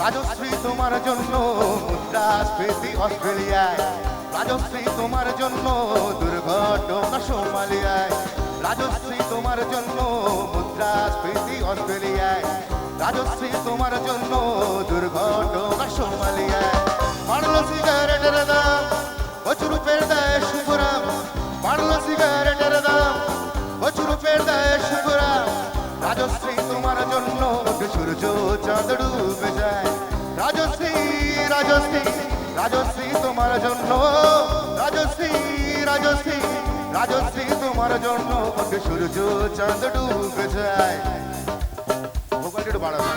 রাজশ্রী তোমার জন্য মুদ্রাস্ফীতি অস্ট্রেলিয়ায়, রাজশ্রী তোমার জন্য দুর্ঘটনা সোমালিয়ায়, রাজশ্রী তোমার জন্য মুদ্রাস্ফীতি অস্ট্রেলিয়ায়, রাজশ্রী তোমার জন্য দুর্ঘটনা সোমালিয়ায়। বাড়লো সিগারেটের দাম, বছরূপের দেয় শুভরাম, বাড়লো সিগারেটের দাম, বছরূপের দেয় শুভরাম। রাজশ্রী তোমার জন্য সূর্য চাঁদ ডুবে যায়, রাজশ্রী রাজশ্রী রাজশ্রী তোমার জন্য, রাজশ্রী রাজশ্রী রাজশ্রী তোমার জন্য সূর্য চাঁদ ডুবে যায়। ভোকালটা একটু বাড়াবো।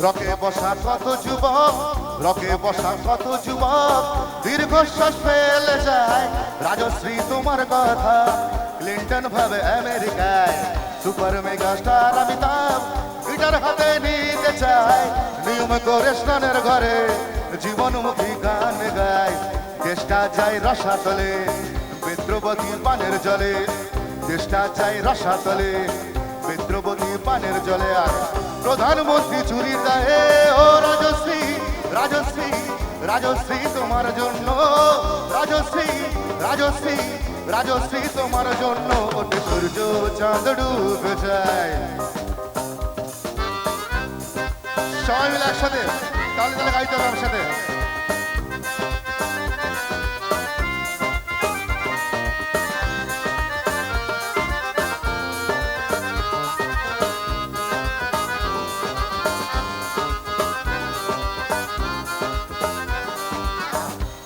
রকে বসা কত যুবক, রকে বসা কত যুবক দীর্ঘশ্বাস ফেলে যায়। রাজশ্রী তোমার কথা ক্লিন্টন ভাবে আমেরিকায়, super mega star Amitabh guitar হাতে নিতে চায়। নিয়ম করে স্নানের ঘরে জীবনমুখী গান গায়, চেষ্টা যায় রসাতলে বিদ্রোবতী পানের জলে, চেষ্টা চাই রসাতলে বিদ্রোবতী পানের জলে। আর প্রধানমন্ত্রী চুরির দায়ে ও রাজশ্রী রাজশ্রী রাজশ্রী তোমার জন্য, রাজশ্রী রাজশ্রী রাজশ্রী তোমার জন্য ওঠে সূর্য চাঁদ ডুবে যায়। সবাই মিলে একসাথে তাহলে তাহলে গাইতে হবে একসাথে।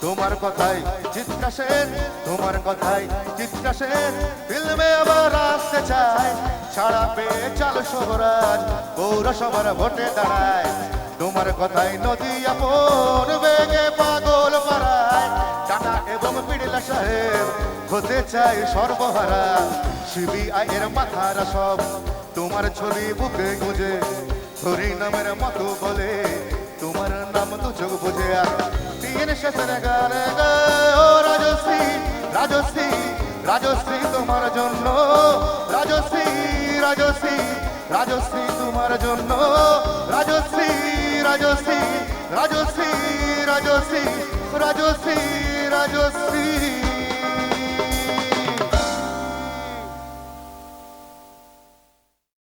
তোমার কথাই চিৎকাশের, তোমার কথাই চিৎকাশের ফিল্মে আবার আসতে চায়। ছাড়া পেয়ে চাল শোভরাজ পৌরসভার ভোটে দাঁড়ায়। তোমার কথাই নদী আপন বেগে পাগল পাড়ায়। টাটা এবং বিড়লা সাহেব হতে চাই সর্বহারা। সিবিআই এর মাথারা সব তোমার ছবি বুকে গুঁজে, হরি নামের মতো বলে তোমার নাম দু চোখ বুঝে। আর তিন শেষের গানে গায় ও রাজশ্রী রাজশ্রী রাজশ্রী তোমার জন্য, রাজশ্রী রাজশ্রী রাজশ্রী তোমার জন্য, রাজশ্রী রাজশ্রী রাজশ্রী রাজশ্রী রাজশ্রী রাজশ্রী।